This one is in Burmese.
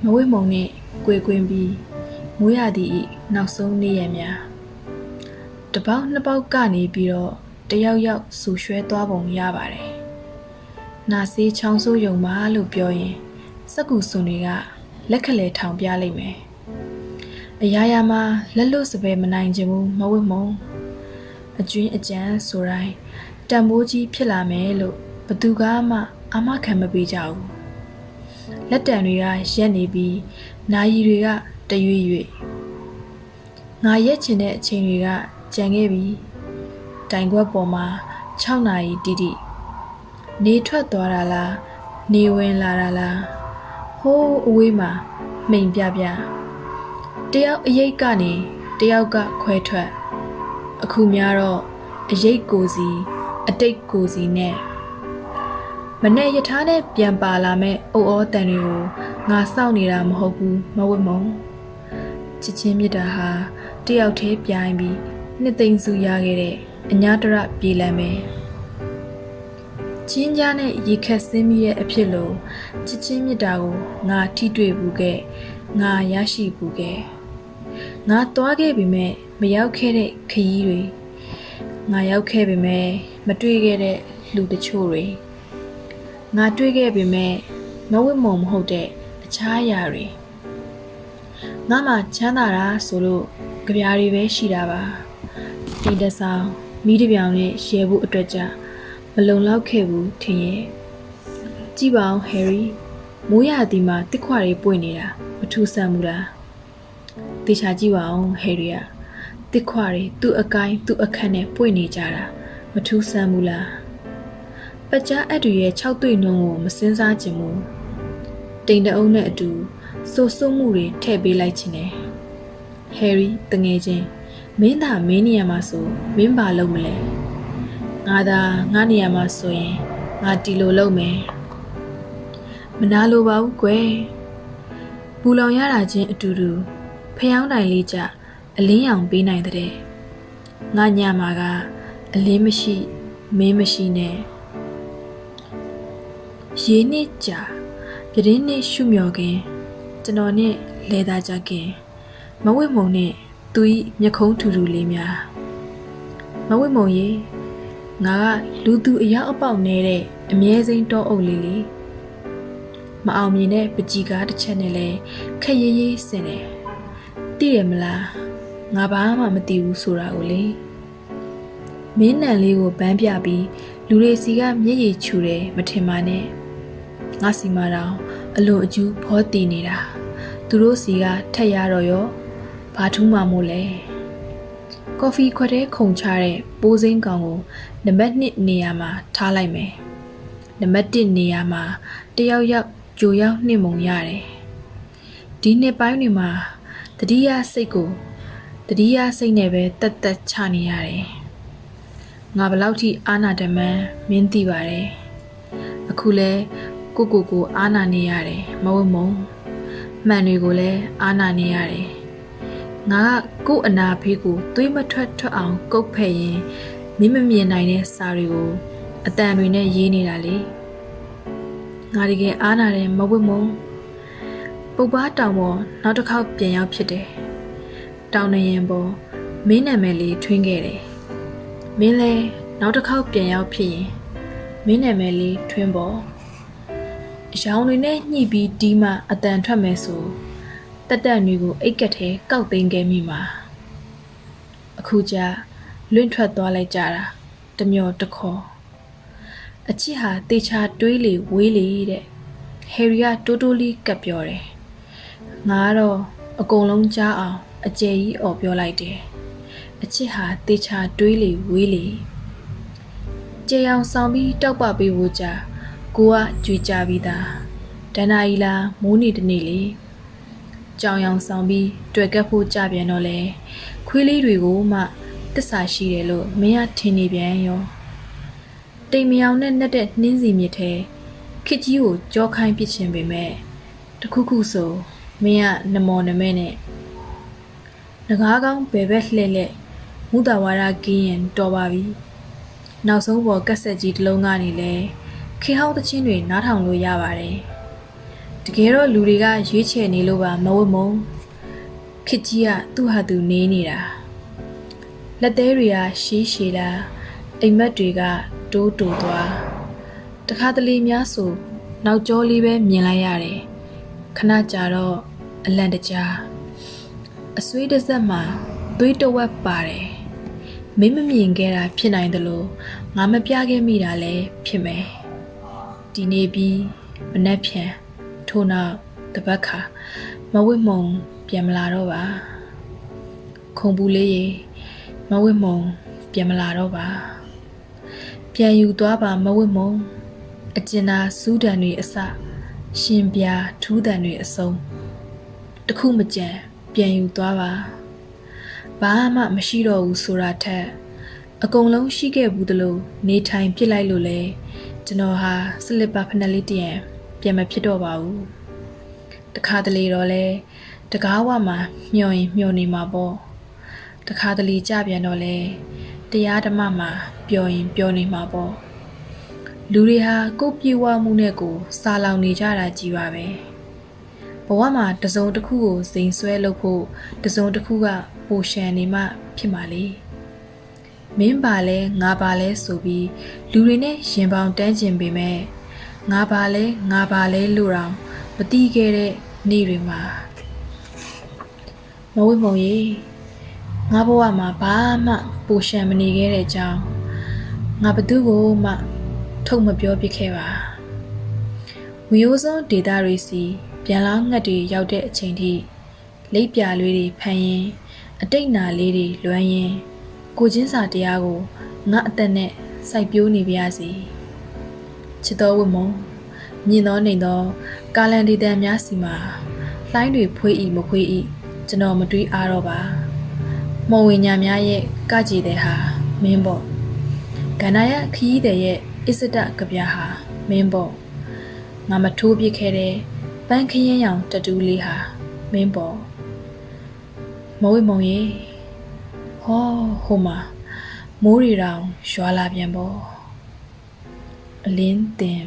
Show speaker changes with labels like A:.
A: မဝိမုံနှင့်ကွေကွင်းပြီးမိုးရသည့်နောက်ဆုံးနေ့ရက်များတပေါက်နှစ်ပေါက်ကနေပြီးတော့တယောက်ယောက်ဆူရွှဲသွားပုံရပါတယ်။နာစေးချောင်းဆိုးယုံပါလို့ပြောရင်စက္ကူစွန်တွေကလက်ခလဲထောင်ပြလိုက်မယ်။အရာရာမှာလက်လွတ်စပယ်မနိုင်ခြင်းဘူးမဝိမုံအကျွင်းအကြံဆိုတိုင်းတံမိုးကြီးဖြစ်လာမယ်လို့ဘသူကမှအာမခံမပေးကြဘူး။လက်တံတွေကရက်နေပြီးနာရီတွေကတရွေ့ရွေ့ငါရက်ချင်တဲ့အချိန်တွေကကြံခဲ့ပြီတိုင်ခွက်ပေါ်မှာ6နာရီတိတိနေထွက်သွားတာလားနေဝင်လာတာလားဟိုးအဝေးမှာမှိန်ပြပြတယောက်အရိတ်ကနေတယောက်ကခွဲထွက်အခုများတော့အရိတ်ကိုစီအတိတ်ကိုစီနဲ့မနဲ့ရထားနဲ့ပြန်ပါလာမဲ့အုပ်ဩတန်တွေကိုငါစောင့်နေတာမဟုတ်ဘူးမဝတ်မုံချစ်ချင်းမြတ်တာဟာတယောက်တည်းပြိုင်ပြီးနှစ်သိမ့်စုရခဲ့တဲ့အညာတရပြေးလမ်းပဲချင်းကြားနဲ့ရေခက်ဆင်းမိတဲ့အဖြစ်လို့ချစ်ချင်းမြတ်တာကိုငါထိတွေ့ဘူးခဲ့ငါရရှိဘူးခဲ့ငါသွားခဲ့ပြီမဲ့မရောက်ခဲ့တဲ့ခရီးတွေငါရောက်ခဲ့ပြီမဲ့မတွေ့ခဲ့တဲ့လူတချို့တွေငါတွေ့ခဲ့ပြီမဲ့မဝတ်မုံမဟုတ်တဲ့အခြားအရာတွေငါမှချမ်းသာတာဆိုလို့ကြပြားတွေပဲရှိတာပါဒီတဆောင်မိတပြောင်နဲ့ရဲဖို့အတွက်ကြမလုံလောက်ခဲ့ဘူးထင်ရဲ့ကြည့်ပါအောင်ဟယ်ရီမိုးရသည်မှာတစ်ခွာတွေပွင့်နေတာမထူးဆန်းဘူးလားတေချာကြည့်ပါအောင်ဟယ်ရီကတစ်ခွာတွေသူ့အကိုင်းသူ့အခက်နဲ့ပွင့်နေကြတာမထူးဆန်းဘူးလားပကြားအက်တွေရဲ့6တွေ့နှုံးကိုမစင်းစားခြင်းဘူးတိမ်တအုပ်နဲ့အတူဆိုးဆိုးမှုတွေထည့်ပေးလိုက်ခြင်းနဲ့ဟယ်ရီတငယ်ချင်းမင်းသာမင်းနေရာမှာဆိုမင်းပါလုံးမလဲငါသာငါနေရာမှာဆိုရင်ငါတီလိုလုံးမယ်မနာလိုပါဘူးကွယ်ပူလောင်ရတာချင်းအတူတူဖျောင်းတိုင်လေးကြအလင်းရောင်ပေးနိုင်တဲ့ငါညမှာကအလင်းမရှိမင်းမရှိနဲ့ရေနှစ်ကြာပြတင်းနဲ့ရှုမြော်ခင်ကျွန်တော်နဲ့လဲသားကြခင်မဝိမုံနဲ့သူဤမျက်ခုံးထူထူလေးများမဝိမုံရေငါကလူသူအရောက်အပေါက်နေတဲ့အမြဲစိမ်းတောအုပ်လေးလေးမအောင်မြင်တဲ့ပကြီးကားတစ်ချက်နဲ့လဲခက်ရေးရေးစင်တယ်သိတယ်မလားငါဘာမှမသိဘူးဆိုတာကိုလေမင်းနံလေးကိုဗန်းပြပြီးလူတွေစီကမျက်ရည်ချူတယ်မထင်ပါနဲ့ငါစီမာတော့အလွန်အကျူးဖောတည်နေတာသူတို့စီကထက်ရတော့ရောဘာထူးမှမို့လဲကော်ဖီခွက်ထဲခုန်ချတဲ့ပိုးစိမ်းကောင်ကိုနံပါတ်1နေရာမှာထားလိုက်မယ်နံပါတ်1နေရာမှာတယောက်ယောက်ကြိုရောက်နှိမ့်မုံရတယ်ဒီနှစ်ပိုင်းတွေမှာတတိယစိတ်နဲ့ပဲတက်တက်ချနေရတယ်ငါဘလောက်ထိအာနာတမန်မင်းသိပါတယ်အခုလဲကိုအာနာနေရတယ်မဝတ်မုံမှန်တွေကိုလည်းအာနာနေရတယ်ငါကကို့အနာဖေးကိုသွေးမထွက်အောင်ကုတ်ဖက်ရင်မင်းမမြင်နိုင်တဲ့စာတွေကိုအတန်တွေနဲ့ရေးနေတာလေငါတကယ်အာနာတယ်မဝတ်မုံပုပ်ပါတောင်ပေါ်နောက်တစ်ခေါက်ပြန်ရောက်ဖြစ်တယ်တောင်နေရင်ပေါ်မင်းနာမည်လေးထွင်းခဲ့တယ်မင်းလဲနောက်တစ်ခေါက်ပြန်ရောက်ဖြစ်ရင်မင်းနာမည်လေးထွင်းပေါ်အယောင်တွေနဲ့ညှိပြီးဒီမှအတန်ထွက်မယ်ဆိုတက်တွေကိုအိတ်ကက်ထဲကောက်သိမ်းခဲ့မိမှာအခုကျလွင့်ထွက်သွားလိုက်ကြတာတမျောတခေါ်အချစ်ဟာတေချာတွေးလေဝေးလေတဲ့ဟယ်ရီကတိုးတိုးလေးကပ်ပြောတယ်ငါကတော့အကုန်လုံးကြားအောင်အကျယ်ကြီးအော်ပြောလိုက်တယ်အချစ်ဟာတေချာတွေးလေဝေးလေကြေအောင်ဆောင်ပြီးတောက်ပပေးဖို့ကြာကိုကကြွေကြပြီးသားဒဏ္ဍာရီလာမိုးနေတနေ့လေကြောင်ရောင်ဆောင်ပြီးတွေ့ကပ်ဖို့ကြပြန်တော့လေခွေးလေးတွေကိုမှတစ္ဆာရှိတယ်လို့မင်းကထင်နေပြန်ရောတိမ်မြောင်နဲ့နှက်တဲ့နှင်းစီမြစ်ထဲခစ်ကြီးကိုကြောခိုင်းပစ်ခြင်းပေမဲ့တခုခုဆိုမင်းကနမောနမဲနဲ့ငကားကောင်းဘယ်ဘက်လှဲ့လက်မူတာဝါဒကင်းရင်တော်ပါပြီနောက်ဆုံးပေါ်ကက်ဆက်ကြီးတစ်လုံးကနေလဲခေဟောင်းသချင်းတွေနားထောင်လို့ရပါတယ် တကယ်တော့လူတွေကရွေးချယ်နေလို့ပါမဝတ်မုံခစ်ကြီးကသူ့ဟာသူနေနေတာလက်သေးတွေကရှည်ရှည်လာအိမ်မက်တွေကတိုးတိုးသွားတခါတလေများဆိုနောက်ကျောလေးပဲမြင်လိုက်ရတယ်ခဏကြာတော့အလန့်တကြားအဆွေးတစ်စက်မှာသွေးတဝက်ပါတယ်မင်းမမြင်ခဲ့တာဖြစ်နိုင်တယ်လို့ငါမပြခဲ့မိတာလည်းဖြစ်မယ်ဒီနေ့ပြီးမနှက်ဖြန်ထို့နောက်တပတ်ခါမဝစ်မုံပြန်မလာတော့ပါခုံပူလေးရေမဝစ်မုံပြန်မလာတော့ပါပြန်ယူသွားပါမဝစ်မုံအကျဉ်းသာစူးတံတွေအစရှင်ပြာထူးတံတွေအစုံတခုမကြံပြန်ယူသွားပါဘာမှမရှိတော့ဘူးဆိုတာထက်အကုန်လုံးရှိခဲ့ဘူးတလို့နေထိုင်ပြစ်လိုက်လို့လေကျွန်တော်ဟာစလစ်ပါဖက်နှက်လေးတရံပြန်မဖြစ်တော့ပါဘူးတခါတလေတော့လဲတကားဝမှာမျောရင်မျောနေမှာပေါ့တခါတလေကြပြန်တော့လဲတရားဓမ္မမှာပျော်ရင်ပျော်နေမှာပေါ့လူတွေဟာကိုယ်ပြေဝမှုနဲ့ကိုစာလောင်နေကြတာကြီးပါပဲဘဝမှာတစုံတစ်ခုကိုစိန်ဆွဲလုပ်ဖို့တစုံတစ်ခုကပိုရှန်နေမှဖြစ်မှာလေမင်းပါလဲငါပါလဲဆိုပြီးလူတွေနဲ့ရင်ပေါင်တန်းကျင်ပေမဲ့ငါပါလဲလို့တော့မတီးခဲ့တဲ့နေ့တွေမှာမဝိမုံရေငါဘဝမှာဘာမှပိုရှန်မနေခဲ့တဲ့အကြောင်းငါဘသူ့ကိုမှထုတ်မပြောပြခဲ့ပါဝီယိုစွန်းဒေတာတွေစီပြန်လောင်းငှက်တွေရောက်တဲ့အချိန်ထိလိပ်ပြာလေးတွေဖမ်းရင်အတိတ်နာလေးတွေလွမ်းရင်ကိုချင်းစာတရားကိုငါအသက်နဲ့စိုက်ပျိုးနေပါရစေချစ်တော်ဝတ်မုံမြင်သောနေသောကာလန်ဒီတန်များစီမှာလှိုင်းတွေဖွေးဤမဖွေးဤကျွန်တော်မတွေးအားတော့ပါမော်ဝင်ညာများရဲ့ကကြည်တဲ့ဟာမင်းပေါ့ကန္နာယခီးတဲ့ရဲ့အစ္စဒကဗျာဟာမင်းပေါ့ငါမထိုးပြခဲ့တဲ့ပန်းခရင်ရောင်တတူးလေးဟာမင်းပေါ့မဝိမုံရေဟောဟိုမှာမိုးရီတောင်ရွာလာပြန်ပေါ့အလင်းတင်